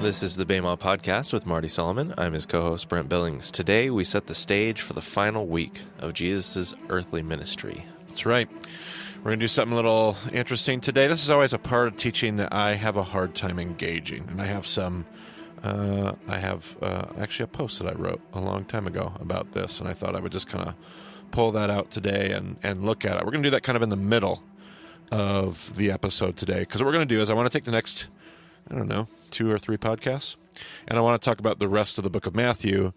This is the Bema Podcast with Marty Solomon. I'm his co-host, Brent Billings. Today, we set the stage for the final week of Jesus' earthly ministry. That's right. We're going to do something a little interesting today. This is always a part of teaching that I have a hard time engaging. And I have actually a post that I wrote a long time ago about this. And I thought I would just kind of pull that out today and look at it. We're going to do that kind of in the middle of the episode today. Because what we're going to do is I want to take the next, 2 or 3 podcasts. And I want to talk about the rest of the book of Matthew.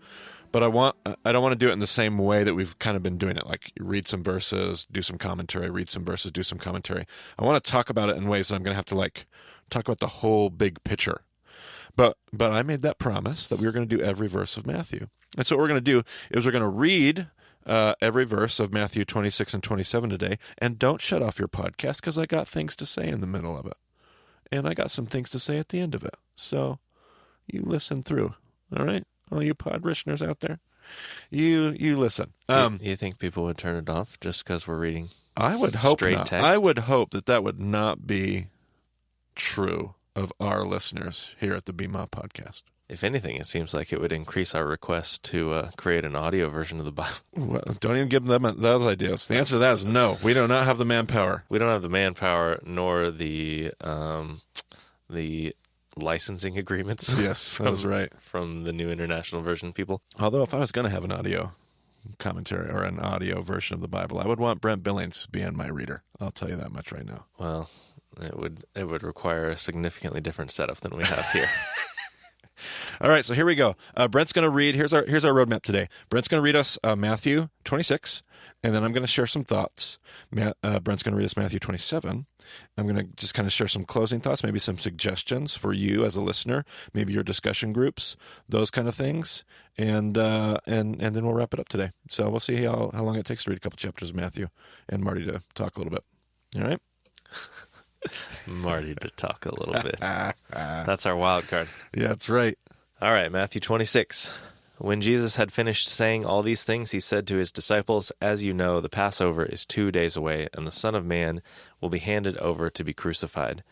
But I don't want to do it in the same way that we've kind of been doing it, like read some verses, do some commentary, read some verses, do some commentary. I want to talk about it in ways that I'm going to have to talk about the whole big picture. But I made that promise that we were going to do every verse of Matthew. And so what we're going to do is we're going to read every verse of Matthew 26 and 27 today. And don't shut off your podcast because I got things to say in the middle of it. And I got some things to say at the end of it. So you listen through, all right? All you pod-ritioners out there, you listen. You think people would turn it off just because we're reading I would hope straight not. text? I would hope that would not be true of our listeners here at the Bema Podcast. If anything, it seems like it would increase our request to create an audio version of the Bible. Well, don't even give them those ideas. The answer to that is no. We do not have the manpower. We don't have the manpower nor the licensing agreements. Yes, that was right. From the New International Version people. Although if I was going to have an audio commentary or an audio version of the Bible, I would want Brent Billings being my reader. I'll tell you that much right now. Well, it would require a significantly different setup than we have here. All right, so here we go. Brent's going to read. Here's our roadmap today. Brent's going to read us Matthew 26, and then I'm going to share some thoughts. Brent's going to read us Matthew 27. I'm going to just kind of share some closing thoughts, maybe some suggestions for you as a listener, maybe your discussion groups, those kind of things, and then we'll wrap it up today. So we'll see how long it takes to read a couple chapters of Matthew, and Marty to talk a little bit. All right. Marty to talk a little bit. That's our wild card. Yeah, that's right. All right, Matthew 26. When Jesus had finished saying all these things, he said to his disciples, "As you know, the Passover is 2 days away, and the Son of Man will be handed over to be crucified."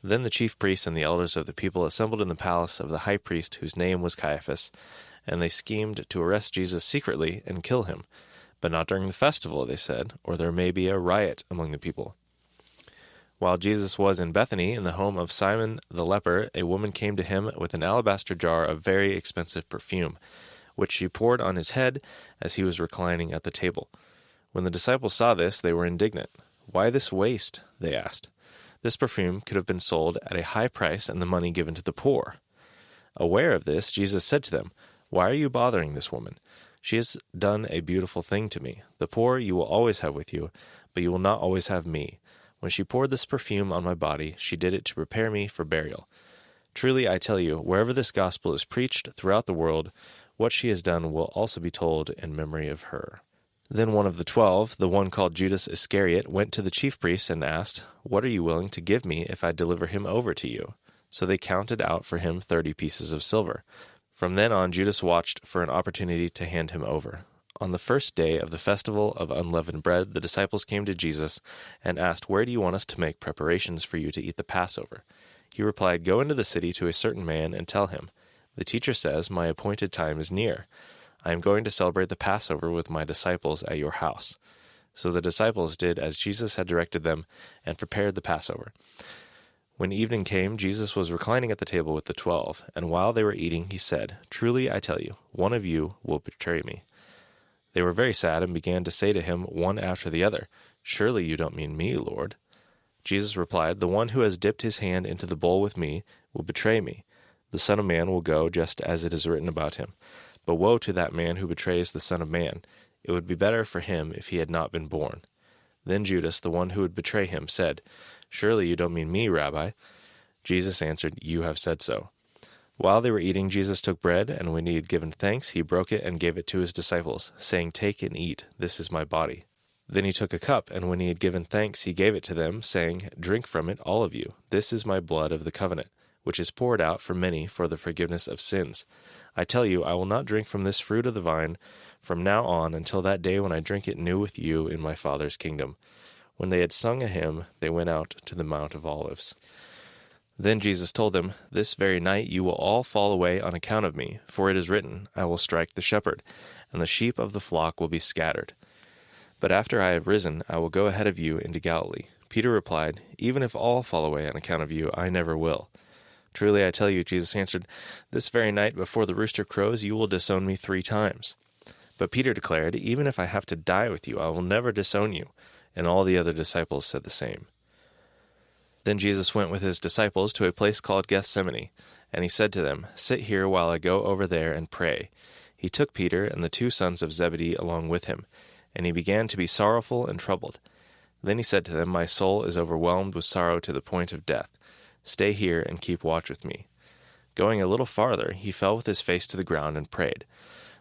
Then the chief priests and the elders of the people assembled in the palace of the high priest, whose name was Caiaphas, and they schemed to arrest Jesus secretly and kill him. But not during the festival, they said, or there may be a riot among the people. While Jesus was in Bethany, in the home of Simon the leper, a woman came to him with an alabaster jar of very expensive perfume, which she poured on his head as he was reclining at the table. When the disciples saw this, they were indignant. "Why this waste?" they asked. "This perfume could have been sold at a high price and the money given to the poor." Aware of this, Jesus said to them, "Why are you bothering this woman? She has done a beautiful thing to me. The poor you will always have with you, but you will not always have me. When she poured this perfume on my body, she did it to prepare me for burial. Truly, I tell you, wherever this gospel is preached throughout the world, what she has done will also be told in memory of her." Then one of the 12, the one called Judas Iscariot, went to the chief priests and asked, "What are you willing to give me if I deliver him over to you?" So they counted out for him 30 pieces of silver. From then on, Judas watched for an opportunity to hand him over. On the first day of the festival of unleavened bread, the disciples came to Jesus and asked, "Where do you want us to make preparations for you to eat the Passover?" He replied, "Go into the city to a certain man and tell him, 'The teacher says, my appointed time is near. I am going to celebrate the Passover with my disciples at your house.' So the disciples did as Jesus had directed them and prepared the Passover. When evening came, Jesus was reclining at the table with the 12, and while they were eating, he said, 'Truly I tell you, one of you will betray me.' They were very sad and began to say to him one after the other, 'Surely you don't mean me, Lord.' Jesus replied, 'The one who has dipped his hand into the bowl with me will betray me. The Son of Man will go just as it is written about him. But woe to that man who betrays the Son of Man. It would be better for him if he had not been born.' Then Judas, the one who would betray him, said, 'Surely you don't mean me, Rabbi.' Jesus answered, 'You have said so.' While they were eating, Jesus took bread, and when he had given thanks, he broke it and gave it to his disciples, saying, 'Take and eat, this is my body.' Then he took a cup, and when he had given thanks, he gave it to them, saying, 'Drink from it, all of you. This is my blood of the covenant, which is poured out for many for the forgiveness of sins. I tell you, I will not drink from this fruit of the vine from now on until that day when I drink it new with you in my Father's kingdom.' When they had sung a hymn, they went out to the Mount of Olives." Then Jesus told them, "This very night you will all fall away on account of me, for it is written, I will strike the shepherd, and the sheep of the flock will be scattered. But after I have risen, I will go ahead of you into Galilee." Peter replied, "Even if all fall away on account of you, I never will." "Truly I tell you," Jesus answered, "this very night before the rooster crows, you will disown me 3 times. But Peter declared, "Even if I have to die with you, I will never disown you." And all the other disciples said the same. Then Jesus went with his disciples to a place called Gethsemane, and he said to them, "Sit here while I go over there and pray." He took Peter and the 2 sons of Zebedee along with him, and he began to be sorrowful and troubled. Then he said to them, "My soul is overwhelmed with sorrow to the point of death. Stay here and keep watch with me." Going a little farther, he fell with his face to the ground and prayed,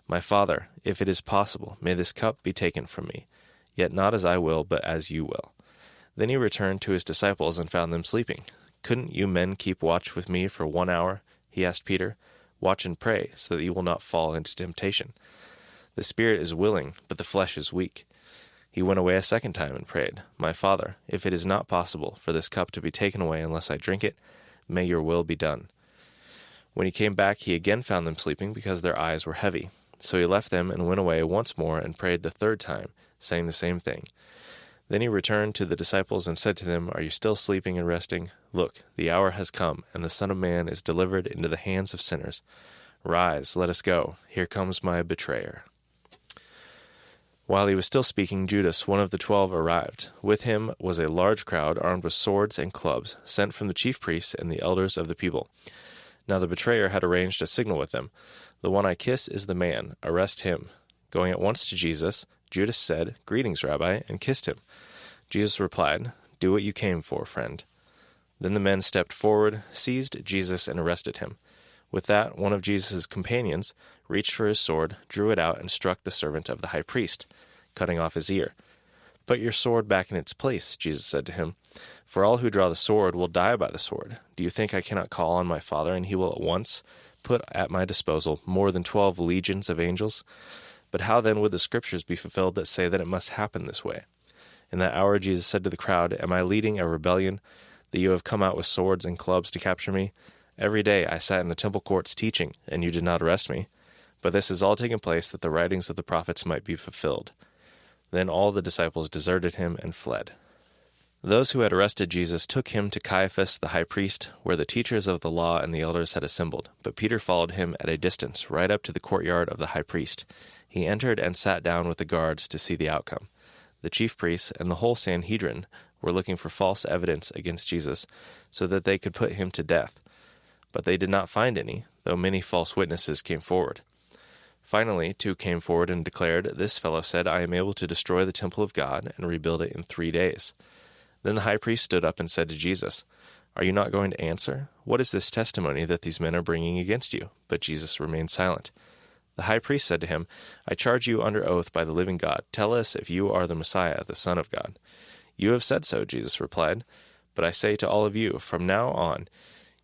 "My Father, if it is possible, may this cup be taken from me. Yet not as I will, but as you will." Then he returned to his disciples and found them sleeping. "Couldn't you men keep watch with me for 1 hour?" he asked Peter. "Watch and pray, so that you will not fall into temptation. The spirit is willing, but the flesh is weak." He went away a second time and prayed, "My Father, if it is not possible for this cup to be taken away unless I drink it, may your will be done." When he came back, he again found them sleeping because their eyes were heavy. So he left them and went away once more and prayed the 3rd time, saying the same thing. Then he returned to the disciples and said to them, "Are you still sleeping and resting? Look, the hour has come, and the Son of Man is delivered into the hands of sinners. Rise, let us go. Here comes my betrayer." While he was still speaking, Judas, one of the 12, arrived. With him was a large crowd armed with swords and clubs, sent from the chief priests and the elders of the people. Now the betrayer had arranged a signal with them. "The one I kiss is the man. Arrest him." Going at once to Jesus, Judas said, "Greetings, Rabbi," and kissed him. Jesus replied, "Do what you came for, friend." Then the men stepped forward, seized Jesus, and arrested him. With that, one of Jesus' companions reached for his sword, drew it out, and struck the servant of the high priest, cutting off his ear. "Put your sword back in its place," Jesus said to him, "for all who draw the sword will die by the sword. Do you think I cannot call on my Father, and he will at once put at my disposal more than 12 legions of angels? But how then would the scriptures be fulfilled that say that it must happen this way?" In that hour Jesus said to the crowd, "Am I leading a rebellion, that you have come out with swords and clubs to capture me? Every day I sat in the temple courts teaching, and you did not arrest me. But this has all taken place that the writings of the prophets might be fulfilled." Then all the disciples deserted him and fled. Those who had arrested Jesus took him to Caiaphas the high priest, where the teachers of the law and the elders had assembled. But Peter followed him at a distance, right up to the courtyard of the high priest. He entered and sat down with the guards to see the outcome. The chief priests and the whole Sanhedrin were looking for false evidence against Jesus, so that they could put him to death. But they did not find any, though many false witnesses came forward. Finally, 2 came forward and declared, "This fellow said, I am able to destroy the temple of God and rebuild it in 3 days." Then the high priest stood up and said to Jesus, "Are you not going to answer? What is this testimony that these men are bringing against you?" But Jesus remained silent. The high priest said to him, "I charge you under oath by the living God. Tell us if you are the Messiah, the Son of God." "You have said so," Jesus replied. "But I say to all of you, from now on,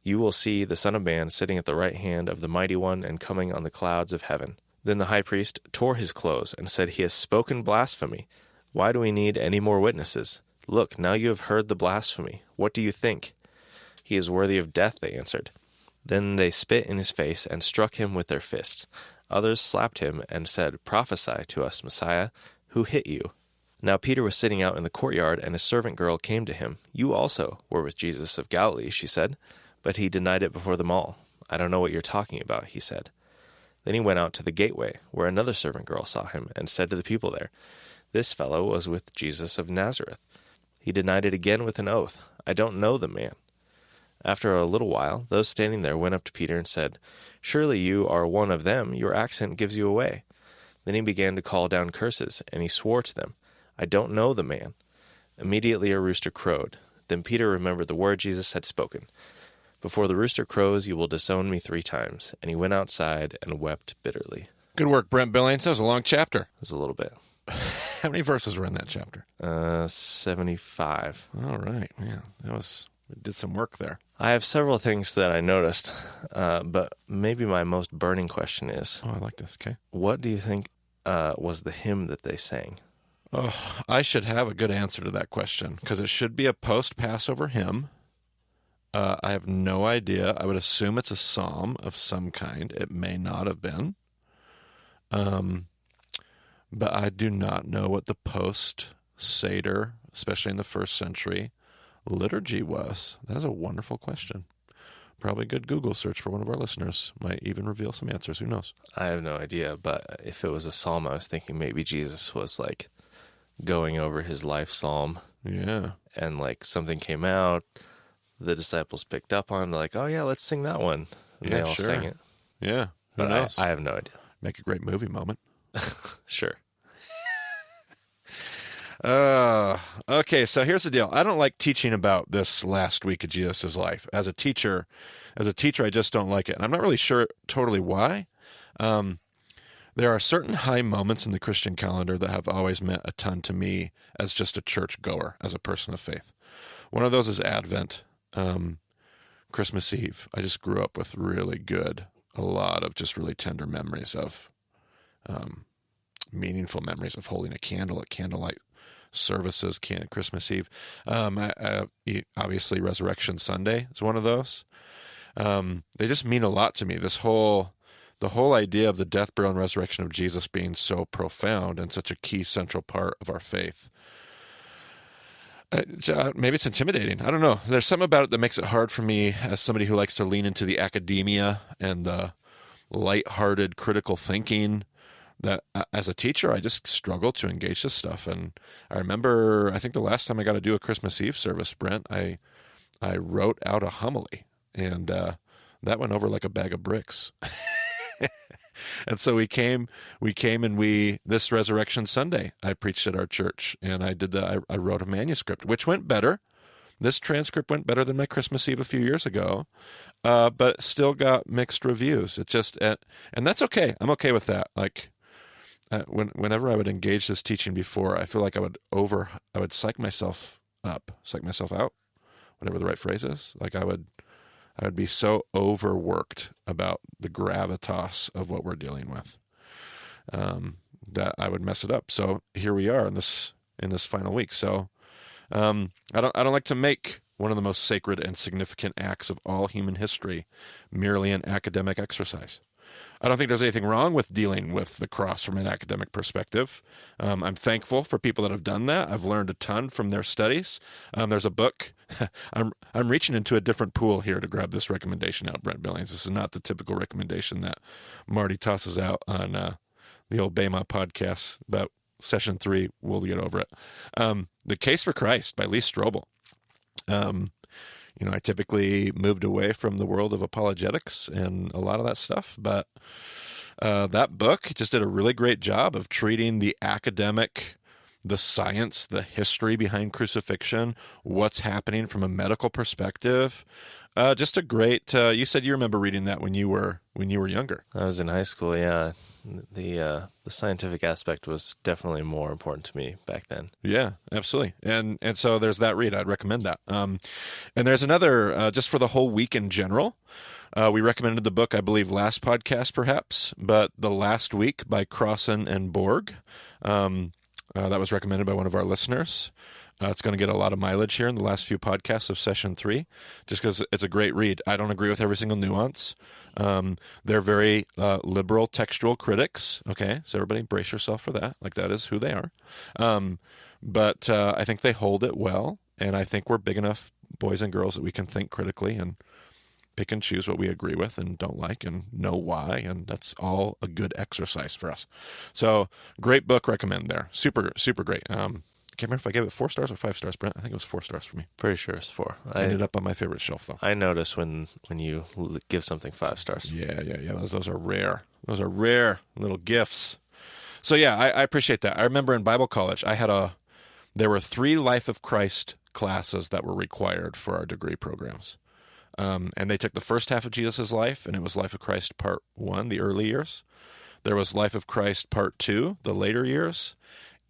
you will see the Son of Man sitting at the right hand of the Mighty One and coming on the clouds of heaven." Then the high priest tore his clothes and said, "He has spoken blasphemy. Why do we need any more witnesses? Look, now you have heard the blasphemy. What do you think?" "He is worthy of death," they answered. Then they spit in his face and struck him with their fists. Others slapped him and said, "Prophesy to us, Messiah. Who hit you?" Now Peter was sitting out in the courtyard, and a servant girl came to him. "You also were with Jesus of Galilee," she said. But he denied it before them all. "I don't know what you're talking about," he said. Then he went out to the gateway, where another servant girl saw him, and said to the people there, "This fellow was with Jesus of Nazareth." He denied it again with an oath, "I don't know the man." After a little while, those standing there went up to Peter and said, "Surely you are one of them. Your accent gives you away." Then he began to call down curses, and he swore to them, "I don't know the man." Immediately a rooster crowed. Then Peter remembered the word Jesus had spoken, "Before the rooster crows, you will disown me 3 times." And he went outside and wept bitterly. Good work, Brent Billings. That was a long chapter. It was a little bit. How many verses were in that chapter? 75. All right. Yeah, we did some work there. I have several things that I noticed, but maybe my most burning question is, Oh, I like this. Okay. what do you think was the hymn that they sang? Oh, I should have a good answer to that question, because it should be a post-Passover hymn. I have no idea. I would assume it's a psalm of some kind. It may not have been. But I do not know what the post-Seder, especially in the first century, liturgy was. That is a wonderful question. Probably a good Google search for one of our listeners. Might even reveal some answers. Who knows? I have no idea, but if it was a psalm, I was thinking maybe Jesus was like going over his life psalm. Yeah. And like something came out, the disciples picked up on, like, oh yeah, let's sing that one. And they all sang it. Yeah. Who But knows? I have no idea. Make a great movie moment. Sure. Okay, so here's the deal. I don't like teaching about this last week of Jesus' life. As a teacher, I just don't like it. And I'm not really sure totally why. There are certain high moments in the Christian calendar that have always meant a ton to me as just a church goer, as a person of faith. One of those is Advent, Christmas Eve. I just grew up with a lot of just really tender memories of, meaningful memories of holding a candle at candlelight services, Christmas Eve. Obviously, Resurrection Sunday is one of those. They just mean a lot to me. The whole idea of the death, burial, and resurrection of Jesus being so profound and such a key central part of our faith. Maybe it's intimidating. I don't know. There's something about it that makes it hard for me as somebody who likes to lean into the academia and the lighthearted critical thinking, that as a teacher, I just struggle to engage this stuff. And I remember, I think the last time I got to do a Christmas Eve service, Brent, I wrote out a homily, and that went over like a bag of bricks. And so we came and this Resurrection Sunday, I preached at our church, and I wrote a manuscript, which went better. This transcript went better than my Christmas Eve a few years ago, but still got mixed reviews. It's just, and that's okay. I'm okay with that. Like, whenever I would engage this teaching before, I feel like I would psych myself out, whatever the right phrase is. Like I would be so overworked about the gravitas of what we're dealing with, that I would mess it up. So here we are in this final week. So I don't like to make one of the most sacred and significant acts of all human history merely an academic exercise. I don't think there's anything wrong with dealing with the cross from an academic perspective. I'm thankful for people that have done that. I've learned a ton from their studies. There's a book. I'm reaching into a different pool here to grab this recommendation out, Brent Billings. This is not the typical recommendation that Marty tosses out on the old Bema podcast about session 3. We'll get over it. The Case for Christ by Lee Strobel. I typically moved away from the world of apologetics and a lot of that stuff, but that book just did a really great job of treating the academic, the science, the history behind crucifixion, what's happening from a medical perspective. Just a great. You said you remember reading that when you were younger. I was in high school. Yeah, the scientific aspect was definitely more important to me back then. Yeah, absolutely. And so there's that read. I'd recommend that. And there's another just for the whole week in general. We recommended the book, I believe, last podcast perhaps, but The Last Week by Crossan and Borg. That was recommended by one of our listeners. It's going to get a lot of mileage here in the last few podcasts of session 3, just because it's a great read. I don't agree with every single nuance. They're very liberal textual critics. Okay, so everybody brace yourself for that. Like, that is who they are. But I think they hold it well, and I think we're big enough boys and girls that we can think critically and pick and choose what we agree with and don't like and know why, and that's all a good exercise for us. So, great book, recommend there. Super, super great. Can't remember if I gave it 4 stars or 5 stars, Brent. I think it was 4 stars for me. Pretty sure it's 4. I ended up on my favorite shelf, though. I notice when you give something 5 stars. Yeah. Those are rare. Those are rare little gifts. So yeah, I appreciate that. I remember in Bible college, there were 3 Life of Christ classes that were required for our degree programs. And they took the first half of Jesus' life, and it was Life of Christ Part 1, the early years. There was Life of Christ Part 2, the later years.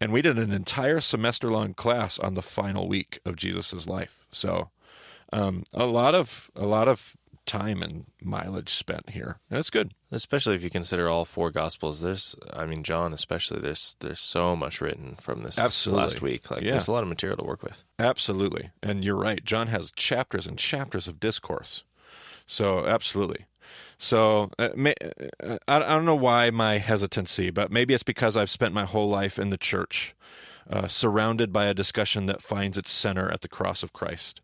And we did an entire semester-long class on the final week of Jesus' life. So a lot of time and mileage spent here. And it's good. Especially if you consider all four Gospels. John especially, there's so much written from this Absolutely. last week. There's a lot of material to work with. Absolutely. And you're right. John has chapters and chapters of discourse. So, absolutely. So, I don't know why my hesitancy, but maybe it's because I've spent my whole life in the church, surrounded by a discussion that finds its center at the cross of Christ.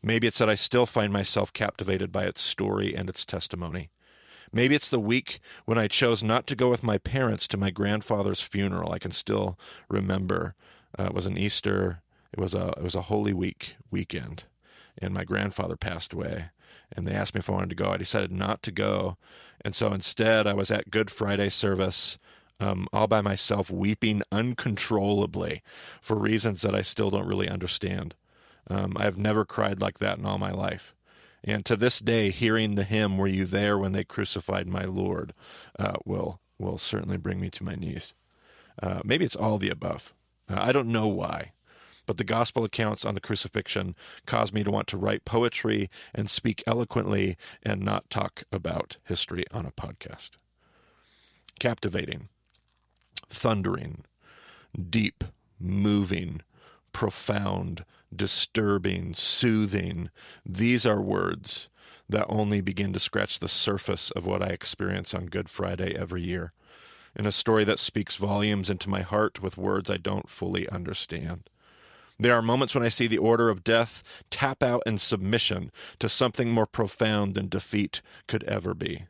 Maybe it's that I still find myself captivated by its story and its testimony. Maybe it's the week when I chose not to go with my parents to my grandfather's funeral. I can still remember it was an Easter. It was a Holy Week weekend, and my grandfather passed away. And they asked me if I wanted to go. I decided not to go. And so instead, I was at Good Friday service all by myself, weeping uncontrollably for reasons that I still don't really understand. I have never cried like that in all my life. And to this day, hearing the hymn, "Were you there when they crucified my Lord," will certainly bring me to my knees. Maybe it's all the above. I don't know why. But the gospel accounts on the crucifixion caused me to want to write poetry and speak eloquently and not talk about history on a podcast. Captivating, thundering, deep, moving, profound, disturbing, soothing. These are words that only begin to scratch the surface of what I experience on Good Friday every year, in a story that speaks volumes into my heart with words I don't fully understand. There are moments when I see the order of death tap out in submission to something more profound than defeat could ever be.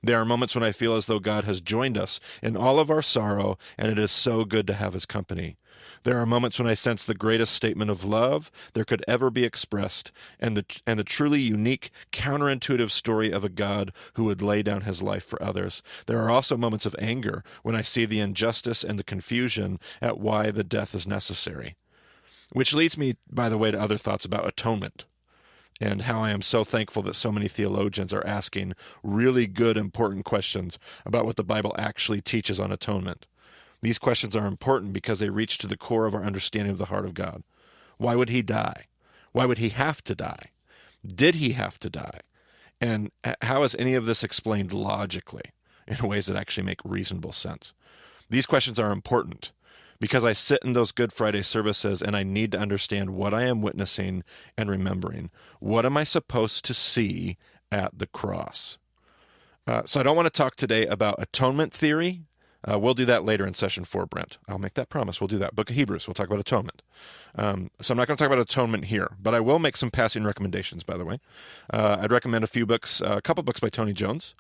There are moments when I feel as though God has joined us in all of our sorrow, and it is so good to have his company. There are moments when I sense the greatest statement of love there could ever be expressed, and the truly unique, counterintuitive story of a God who would lay down his life for others. There are also moments of anger when I see the injustice and the confusion at why the death is necessary. Which leads me, by the way, to other thoughts about atonement and how I am so thankful that so many theologians are asking really good, important questions about what the Bible actually teaches on atonement. These questions are important because they reach to the core of our understanding of the heart of God. Why would he die? Why would he have to die? Did he have to die? And how is any of this explained logically in ways that actually make reasonable sense? These questions are important because I sit in those Good Friday services and I need to understand what I am witnessing and remembering. What am I supposed to see at the cross? So I don't want to talk today about atonement theory. We'll do that later in session 4, Brent. I'll make that promise. We'll do that. Book of Hebrews, we'll talk about atonement. So I'm not going to talk about atonement here, but I will make some passing recommendations, by the way. I'd recommend a few books, a couple books by Tony Jones.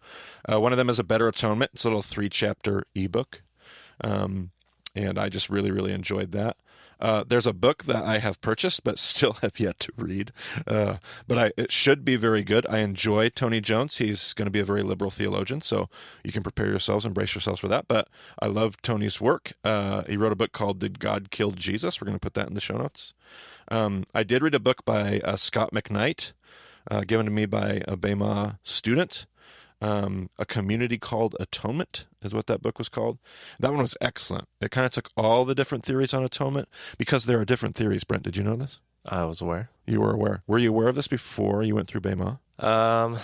One of them is A Better Atonement. It's a little 3-chapter ebook. And I just really, really enjoyed that. There's a book that I have purchased but still have yet to read. But it should be very good. I enjoy Tony Jones. He's going to be a very liberal theologian, so you can prepare yourselves and brace yourselves for that. But I love Tony's work. He wrote a book called Did God Kill Jesus? We're going to put that in the show notes. I did read a book by Scott McKnight, given to me by a Bema student. A Community Called Atonement is what that book was called. That one was excellent. It kind of took all the different theories on atonement because there are different theories. Brent, did you know this? I was aware. You were aware. Were you aware of this before you went through Bema? I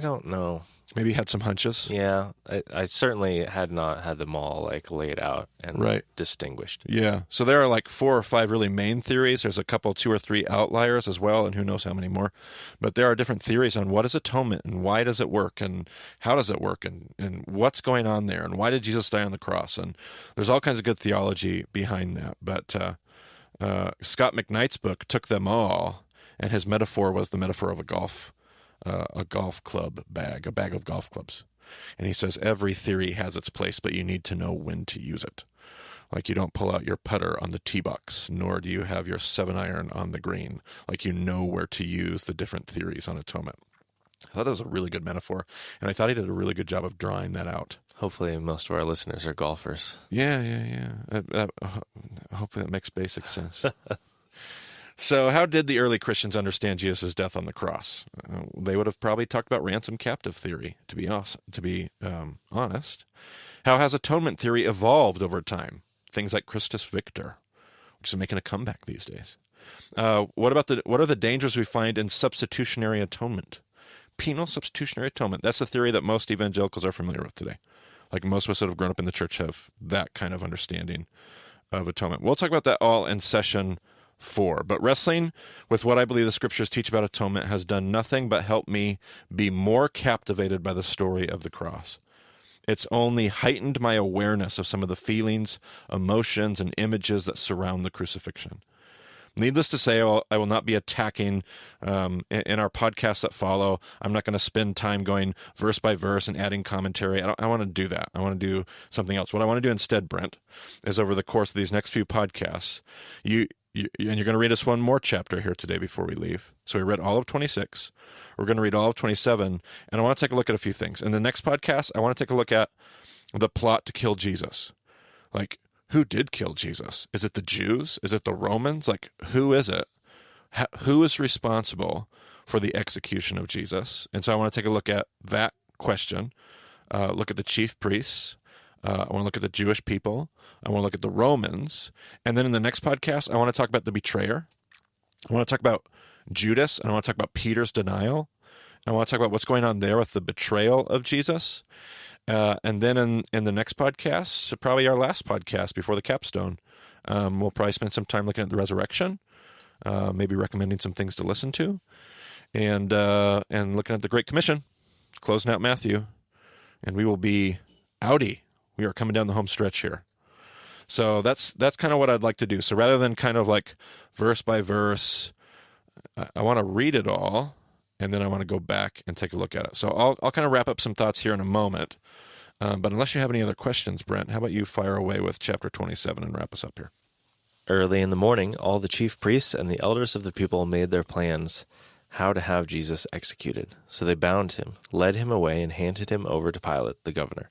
don't know. Maybe you had some hunches? Yeah, I certainly had not had them all laid out and distinguished. Yeah, so there are 4 or 5 really main theories. There's a couple, 2 or 3 outliers as well, and who knows how many more. But there are different theories on what is atonement and why does it work and how does it work and what's going on there and why did Jesus die on the cross. And there's all kinds of good theology behind that. But Scott McKnight's book took them all, and his metaphor was the metaphor of a golf club bag, a bag of golf clubs. And he says every theory has its place, but you need to know when to use it. You don't pull out your putter on the tee box, nor do you have your 7-iron on the green. You know where to use the different theories on atonement. I thought it was a really good metaphor, and I thought he did a really good job of drawing that out. Hopefully most of our listeners are golfers. Yeah. Hopefully that makes basic sense. So how did the early Christians understand Jesus' death on the cross? They would have probably talked about ransom captive theory, to be honest. How has atonement theory evolved over time? Things like Christus Victor, which is making a comeback these days. What are the dangers we find in substitutionary atonement? Penal substitutionary atonement. That's the theory that most evangelicals are familiar with today. Like most of us that have grown up in the church have that kind of understanding of atonement. We'll talk about that all in session 4. But wrestling with what I believe the scriptures teach about atonement has done nothing but help me be more captivated by the story of the cross. It's only heightened my awareness of some of the feelings, emotions, and images that surround the crucifixion. Needless to say, I will not be attacking in our podcasts that follow. I'm not going to spend time going verse by verse and adding commentary. I want to do that. I want to do something else. What I want to do instead, Brent, is over the course of these next few podcasts, and you're going to read us one more chapter here today before we leave. So we read all of 26. We're going to read all of 27, and I want to take a look at a few things. In the next podcast, I want to take a look at the plot to kill Jesus. Like, who did kill Jesus? Is it the Jews? Is it the Romans? Like, who is it? Who is responsible for the execution of Jesus? And so I want to take a look at that question, look at the chief priests. I want to look at the Jewish people. I want to look at the Romans. And then in the next podcast, I want to talk about the betrayer. I want to talk about Judas, and I want to talk about Peter's denial. I want to talk about what's going on there with the betrayal of Jesus. And then in the next podcast, probably our last podcast before the capstone, we'll probably spend some time looking at the resurrection, maybe recommending some things to listen to, and looking at the Great Commission, closing out Matthew, and we will be outie. We are coming down the home stretch here. So that's kind of what I'd like to do. So rather than kind of like verse by verse, I want to read it all, and then I want to go back and take a look at it. So I'll kind of wrap up some thoughts here in a moment. But unless you have any other questions, Brent, how about you fire away with chapter 27 and wrap us up here? Early in the morning, all the chief priests and the elders of the people made their plans how to have Jesus executed. So they bound him, led him away, and handed him over to Pilate, the governor.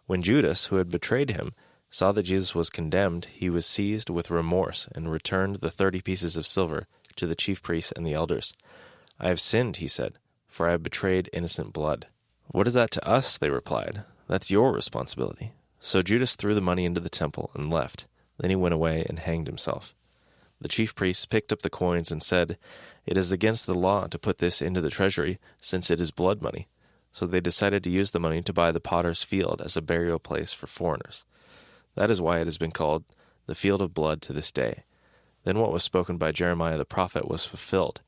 When Judas, who had betrayed him, saw that Jesus was condemned, he was seized with remorse and returned the 30 pieces of silver to the chief priests and the elders. I have sinned, he said, for I have betrayed innocent blood. What is that to us? They replied. That's your responsibility. So Judas threw the money into the temple and left. Then he went away and hanged himself. The chief priests picked up the coins and said, It is against the law to put this into the treasury, since it is blood money. So they decided to use the money to buy the potter's field as a burial place for foreigners. That is why it has been called the field of blood to this day. Then what was spoken by Jeremiah the prophet was fulfilled.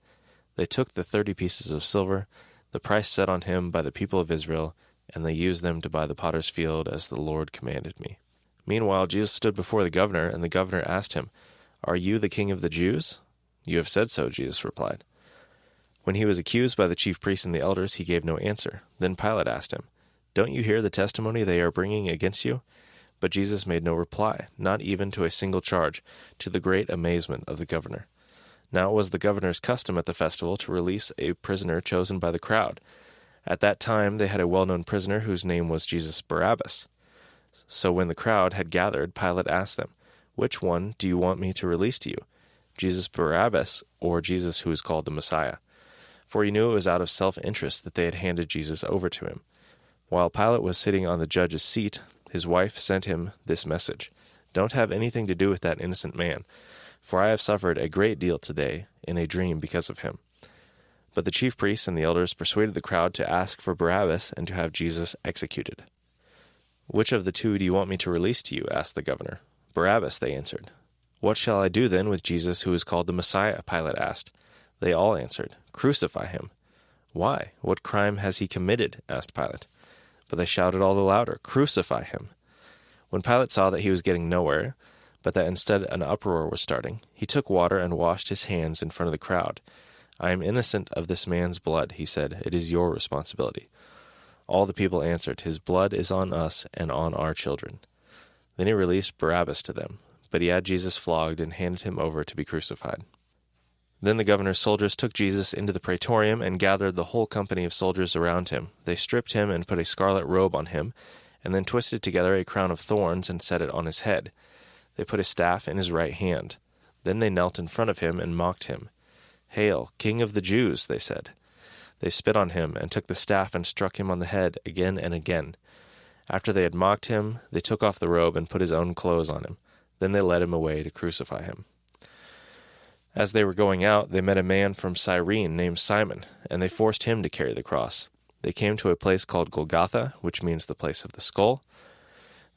They took the 30 pieces of silver, the price set on him by the people of Israel, and they used them to buy the potter's field as the Lord commanded me. Meanwhile, Jesus stood before the governor, and the governor asked him, Are you the king of the Jews? You have said so, Jesus replied. When he was accused by the chief priests and the elders, he gave no answer. Then Pilate asked him, Don't you hear the testimony they are bringing against you? But Jesus made no reply, not even to a single charge, to the great amazement of the governor. Now it was the governor's custom at the festival to release a prisoner chosen by the crowd. At that time they had a well-known prisoner whose name was Jesus Barabbas. So when the crowd had gathered, Pilate asked them, Which one do you want me to release to you, Jesus Barabbas or Jesus who is called the Messiah? For he knew it was out of self-interest that they had handed Jesus over to him. While Pilate was sitting on the judge's seat, his wife sent him this message, Don't have anything to do with that innocent man, for I have suffered a great deal today in a dream because of him. But the chief priests and the elders persuaded the crowd to ask for Barabbas and to have Jesus executed. Which of the two do you want me to release to you? Asked the governor. Barabbas, they answered. What shall I do then with Jesus who is called the Messiah? Pilate asked. They all answered, Crucify him. Why? What crime has he committed? Asked Pilate. But they shouted all the louder, Crucify him. When Pilate saw that he was getting nowhere, but that instead an uproar was starting, he took water and washed his hands in front of the crowd. I am innocent of this man's blood, he said. It is your responsibility. All the people answered, His blood is on us and on our children. Then he released Barabbas to them, but he had Jesus flogged and handed him over to be crucified. Then the governor's soldiers took Jesus into the praetorium and gathered the whole company of soldiers around him. They stripped him and put a scarlet robe on him, and then twisted together a crown of thorns and set it on his head. They put a staff in his right hand. Then they knelt in front of him and mocked him. Hail, King of the Jews, they said. They spit on him and took the staff and struck him on the head again and again. After they had mocked him, they took off the robe and put his own clothes on him. Then they led him away to crucify him. As they were going out, they met a man from Cyrene named Simon, and they forced him to carry the cross. They came to a place called Golgotha, which means the place of the skull.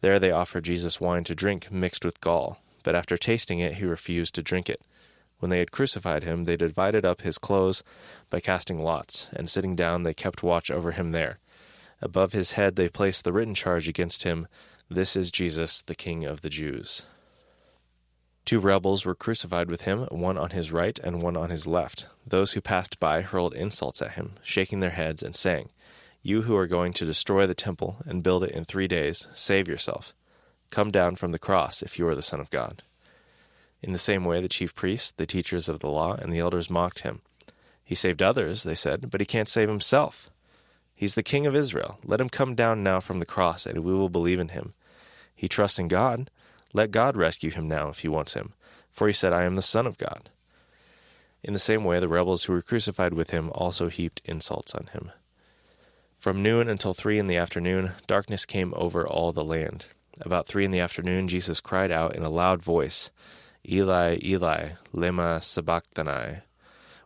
There they offered Jesus wine to drink mixed with gall, but after tasting it, he refused to drink it. When they had crucified him, they divided up his clothes by casting lots, and sitting down, they kept watch over him there. Above his head they placed the written charge against him, "This is Jesus, the King of the Jews." 2 rebels were crucified with him, one on his right and one on his left. Those who passed by hurled insults at him, shaking their heads and saying, "You who are going to destroy the temple and build it in 3 days, save yourself. Come down from the cross if you are the Son of God." In the same way, the chief priests, the teachers of the law, and the elders mocked him. "He saved others," they said, "but he can't save himself. He's the King of Israel. Let him come down now from the cross, and we will believe in him. He trusts in God. Let God rescue him now if he wants him, for he said, 'I am the Son of God.'" In the same way, the rebels who were crucified with him also heaped insults on him. From noon until 3 in the afternoon, darkness came over all the land. About 3 in the afternoon, Jesus cried out in a loud voice, "Eli, Eli, lema sabachthani,"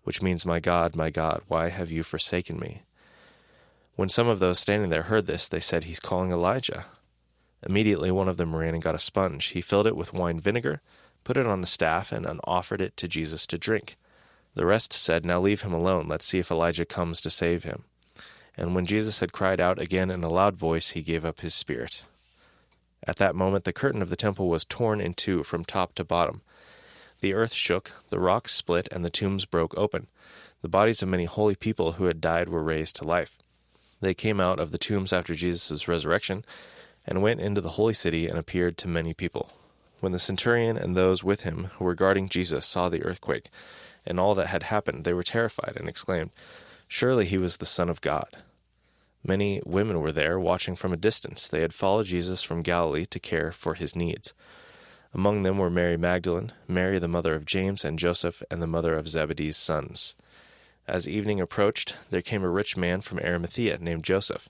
which means, my God, why have you forsaken me?" When some of those standing there heard this, they said, "He's calling Elijah." Immediately one of them ran and got a sponge. He filled it with wine vinegar, put it on a staff, and offered it to Jesus to drink. The rest said, "Now leave him alone. Let's see if Elijah comes to save him." And when Jesus had cried out again in a loud voice, he gave up his spirit. At that moment the curtain of the temple was torn in two from top to bottom. The earth shook, the rocks split, and the tombs broke open. The bodies of many holy people who had died were raised to life. They came out of the tombs after Jesus' resurrection, and went into the holy city and appeared to many people. When the centurion and those with him who were guarding Jesus saw the earthquake and all that had happened, they were terrified and exclaimed, "Surely he was the Son of God." Many women were there, watching from a distance. They had followed Jesus from Galilee to care for his needs. Among them were Mary Magdalene, Mary the mother of James and Joseph, and the mother of Zebedee's sons. As evening approached, there came a rich man from Arimathea named Joseph,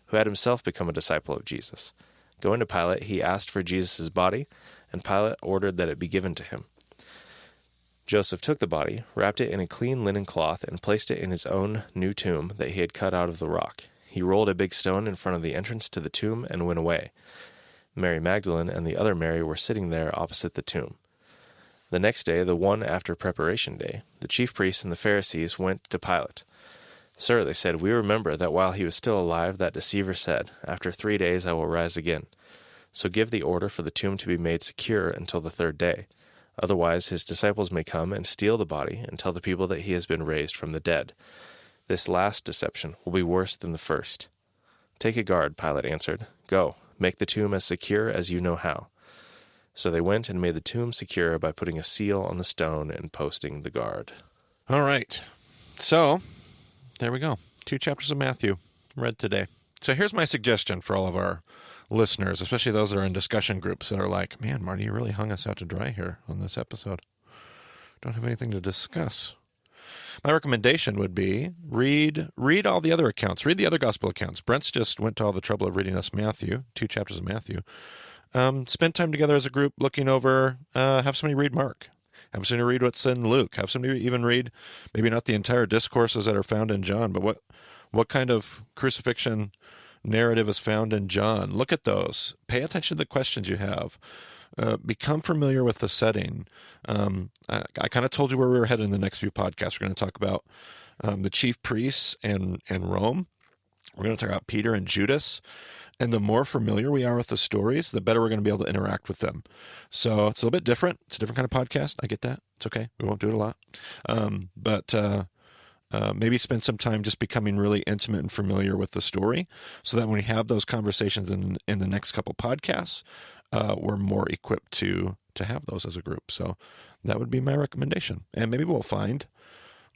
who had himself become a disciple of Jesus. Going to Pilate, he asked for Jesus' body, and Pilate ordered that it be given to him. Joseph took the body, wrapped it in a clean linen cloth, and placed it in his own new tomb that he had cut out of the rock. He rolled a big stone in front of the entrance to the tomb and went away. Mary Magdalene and the other Mary were sitting there opposite the tomb. The next day, the one after preparation day, the chief priests and the Pharisees went to Pilate. "Sir," they said, "we remember that while he was still alive, that deceiver said, 'After 3 days I will rise again.' So give the order for the tomb to be made secure until the 3rd day. Otherwise his disciples may come and steal the body and tell the people that he has been raised from the dead. This last deception will be worse than the first." "Take a guard," Pilate answered. "Go, make the tomb as secure as you know how." So they went and made the tomb secure by putting a seal on the stone and posting the guard. All right. So, there we go. 2 chapters of Matthew read today. So here's my suggestion for all of our listeners, especially those that are in discussion groups that are like, "Man, Marty, you really hung us out to dry here on this episode. Don't have anything to discuss." My recommendation would be read all the other accounts. Read the other gospel accounts. Brent's just went to all the trouble of reading us Matthew, 2 chapters of Matthew. Spend time together as a group looking over, have somebody read Mark. Have somebody read what's in Luke. Have somebody even read, maybe not the entire discourses that are found in John, but what kind of crucifixion narrative is found in John. Look at those. Pay attention to the questions you have. Become familiar with the setting. I kind of told you where we were headed in the next few podcasts. We're going to talk about the chief priests and Rome. We're going to talk about Peter and Judas. And the more familiar we are with the stories, the better we're going to be able to interact with them. So it's a little bit different. It's a different kind of podcast. I get that. It's okay. We won't do it a lot. But maybe spend some time just becoming really intimate and familiar with the story so that when we have those conversations in the next couple podcasts, we're more equipped to have those as a group. So that would be my recommendation. And maybe we'll find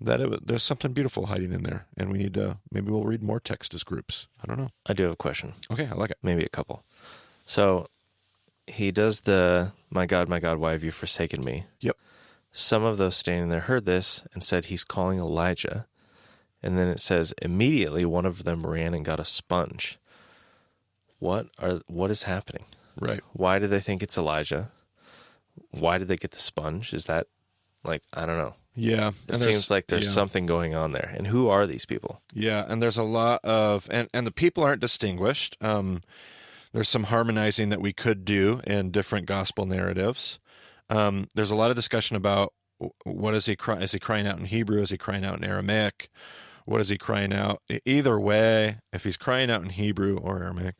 that there's something beautiful hiding in there, and maybe we'll read more text as groups. I don't know. I do have a question. Okay, I like it. Maybe a couple. So he does the, my God, why have you forsaken me?" Yep. Some of those standing there heard this and said, "He's calling Elijah." And then it says, immediately one of them ran and got a sponge. What is happening? Right. Why do they think it's Elijah? Why did they get the sponge? Is that Like, I don't know. Yeah. It seems like there's something going on there. And who are these people? Yeah, and there's a lot of, and the people aren't distinguished. There's some harmonizing that we could do in different gospel narratives. There's a lot of discussion about what is he crying? Is he crying out in Hebrew? Is he crying out in Aramaic? What is he crying out? Either way, if he's crying out in Hebrew or Aramaic,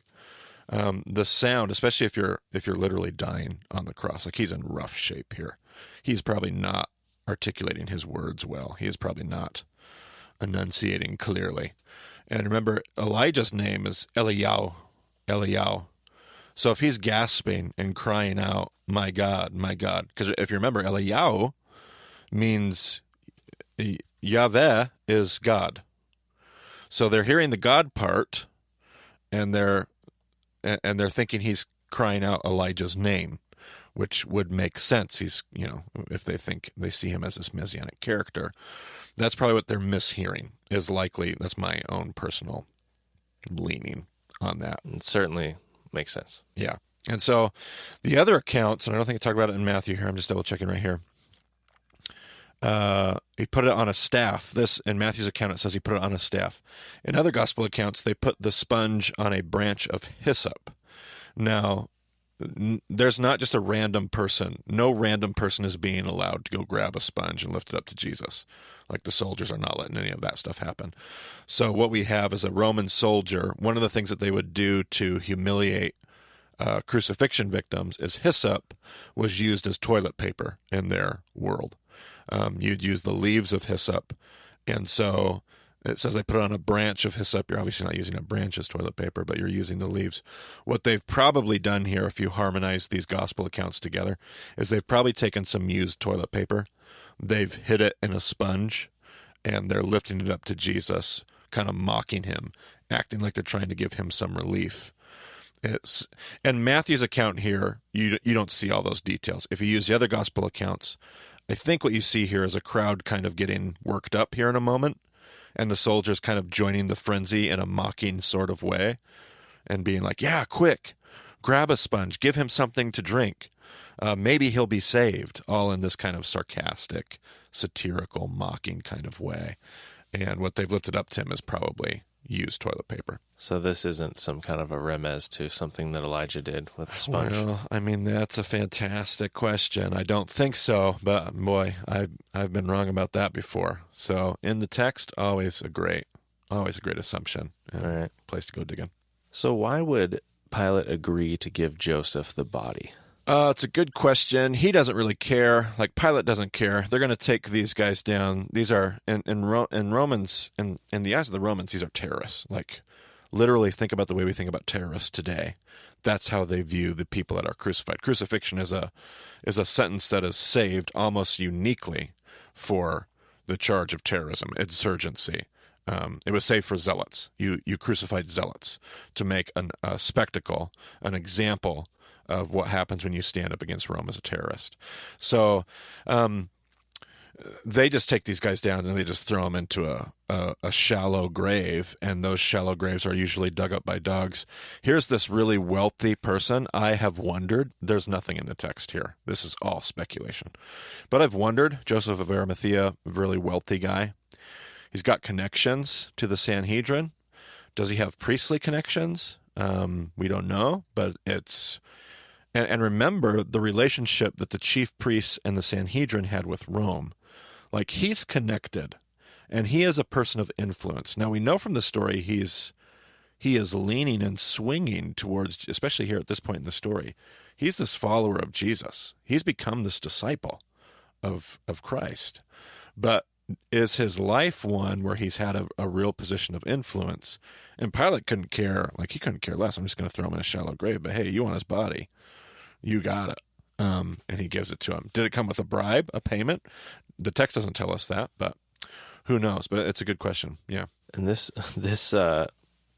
the sound, especially if you're literally dying on the cross, like he's in rough shape here. He's probably not articulating his words well. He is probably not enunciating clearly. And remember, Elijah's name is Eliyahu. Eliyahu. So if he's gasping and crying out, my God, because if you remember, Eliyahu means Yahweh is God. So they're hearing the God part, and they're thinking he's crying out Elijah's name, which would make sense. He's, if they think they see him as this messianic character, that's probably what they're mishearing. Is likely. That's my own personal leaning on that. It certainly makes sense. Yeah. And so the other accounts, and I don't think I talked about it in Matthew here, I'm just double checking right here. He put it on a staff. This, in Matthew's account, it says he put it on a staff. In other gospel accounts, they put the sponge on a branch of hyssop. Now, there's not just a random person. No random person is being allowed to go grab a sponge and lift it up to Jesus. Like, the soldiers are not letting any of that stuff happen. So what we have is a Roman soldier. One of the things that they would do to humiliate crucifixion victims is hyssop was used as toilet paper in their world. You'd use the leaves of hyssop. And so it says they put it on a branch of hyssop. You're obviously not using a branch as toilet paper, but you're using the leaves. What they've probably done here, if you harmonize these gospel accounts together, is they've probably taken some used toilet paper. They've hid it in a sponge, and they're lifting it up to Jesus, kind of mocking him, acting like they're trying to give him some relief. And Matthew's account here, you don't see all those details. If you use the other gospel accounts, I think what you see here is a crowd kind of getting worked up here in a moment, and the soldiers kind of joining the frenzy in a mocking sort of way and being like, yeah, quick, grab a sponge, give him something to drink. Maybe he'll be saved, all in this kind of sarcastic, satirical, mocking kind of way. And what they've lifted up to him is probably used toilet paper. So this isn't some kind of a remez to something that Elijah did with a sponge? Well, I mean, that's a fantastic question. I don't think so, but boy, I've been wrong about that before. So in the text, always a great assumption. And all right. Place to go digging. So why would Pilate agree to give Joseph the body? It's a good question. He doesn't really care. Like, Pilate doesn't care. They're going to take these guys down. These are, in Romans, in the eyes of the Romans, these are terrorists. Like, literally think about the way we think about terrorists today. That's how they view the people that are crucified. Crucifixion is a sentence that is saved almost uniquely for the charge of terrorism, insurgency. It was saved for zealots. You crucified zealots to make a spectacle, an example of what happens when you stand up against Rome as a terrorist. So they just take these guys down and they just throw them into a shallow grave, and those shallow graves are usually dug up by dogs. Here's this really wealthy person. I have wondered, there's nothing in the text here. This is all speculation. But I've wondered, Joseph of Arimathea, really wealthy guy. He's got connections to the Sanhedrin. Does he have priestly connections? We don't know, but it's... And remember the relationship that the chief priests and the Sanhedrin had with Rome. Like, he's connected, and he is a person of influence. Now, we know from the story he is leaning and swinging towards, especially here at this point in the story, he's this follower of Jesus. He's become this disciple of Christ. But is his life one where he's had a real position of influence? And Pilate couldn't care. Like, he couldn't care less. I'm just going to throw him in a shallow grave. But hey, you want his body? You got it. And he gives it to him. Did it come with a bribe, a payment? The text doesn't tell us that, but who knows? But it's a good question. Yeah. And this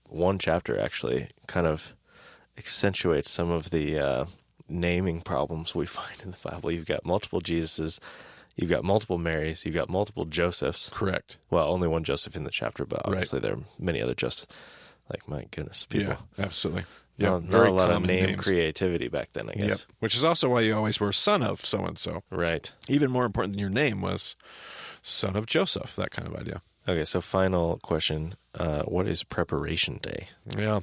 one chapter actually kind of accentuates some of the naming problems we find in the Bible. You've got multiple Jesuses, you've got multiple Marys, you've got multiple Josephs. Correct. Well, only one Joseph in the chapter, but obviously there are many other Josephs. Like, my goodness, people. Yeah, absolutely. Yeah, not very a lot of common name names. creativity back then, I Yep. guess. Which is also why you always were son of so-and-so. Right. Even more important than your name was son of Joseph, that kind of idea. Okay, so final question. What is preparation day? Yeah.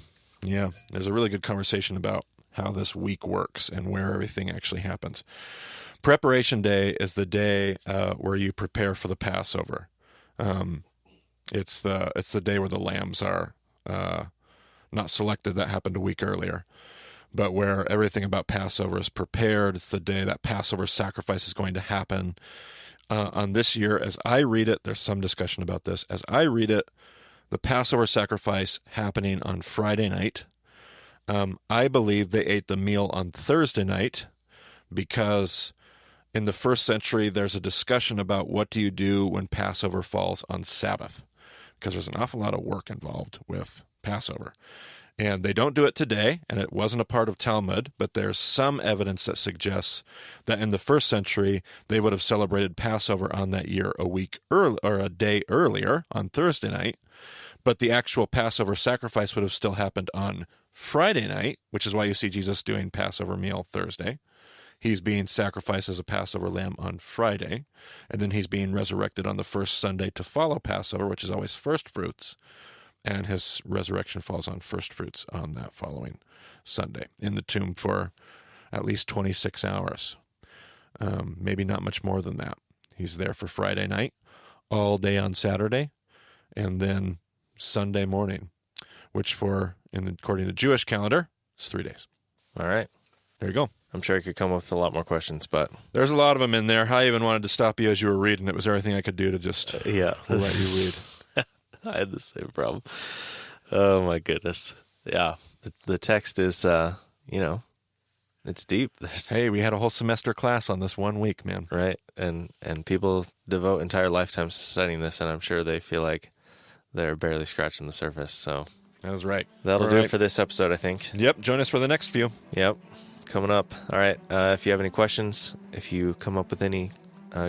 There's a really good conversation about how this week works and where everything actually happens. Preparation day is the day where you prepare for the Passover. It's the day where the lambs are not selected. That happened a week earlier. But where everything about Passover is prepared. It's the day that Passover sacrifice is going to happen. On this year, as I read it, there's some discussion about this. As I read it, the Passover sacrifice happening on Friday night. I believe they ate the meal on Thursday night because in the first century, there's a discussion about what do you do when Passover falls on Sabbath, because there's an awful lot of work involved with Passover. And they don't do it today, and it wasn't a part of Talmud, but there's some evidence that suggests that in the first century, they would have celebrated Passover on that year a week early, or a day earlier on Thursday night, but the actual Passover sacrifice would have still happened on Friday night, which is why you see Jesus doing Passover meal Thursday. He's being sacrificed as a Passover lamb on Friday, and then he's being resurrected on the first Sunday to follow Passover, which is always first fruits. And his resurrection falls on first fruits on that following Sunday in the tomb for at least 26 hours. Maybe not much more than that. He's there for Friday night, all day on Saturday, and then Sunday morning, which according to the Jewish calendar, is 3 days. All right. There you go. I'm sure I could come up with a lot more questions, but... There's a lot of them in there. I even wanted to stop you as you were reading. It was everything I could do to just let you read. I had the same problem. Oh, my goodness. Yeah. The text is, it's deep. Hey, we had a whole semester class on this 1 week, man. Right. And people devote entire lifetimes studying this, and I'm sure they feel like they're barely scratching the surface. So that was right. That'll do it for this episode, I think. Yep. Join us for the next few. Yep. Coming up. All right. If you have any questions, if you come up with any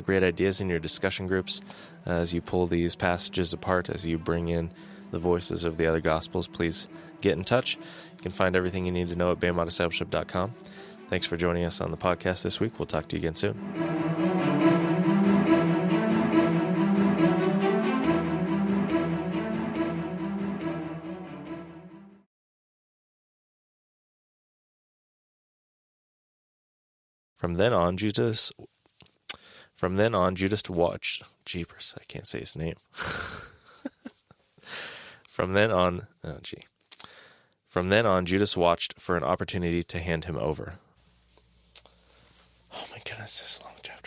great ideas in your discussion groups, as you pull these passages apart, as you bring in the voices of the other Gospels, please get in touch. You can find everything you need to know at BamaDiscipleship.com. Thanks for joining us on the podcast this week. We'll talk to you again soon. From then on, Judas watched. Jeepers, I can't say his name. From then on, Judas watched for an opportunity to hand him over. Oh my goodness, this is a long chapter.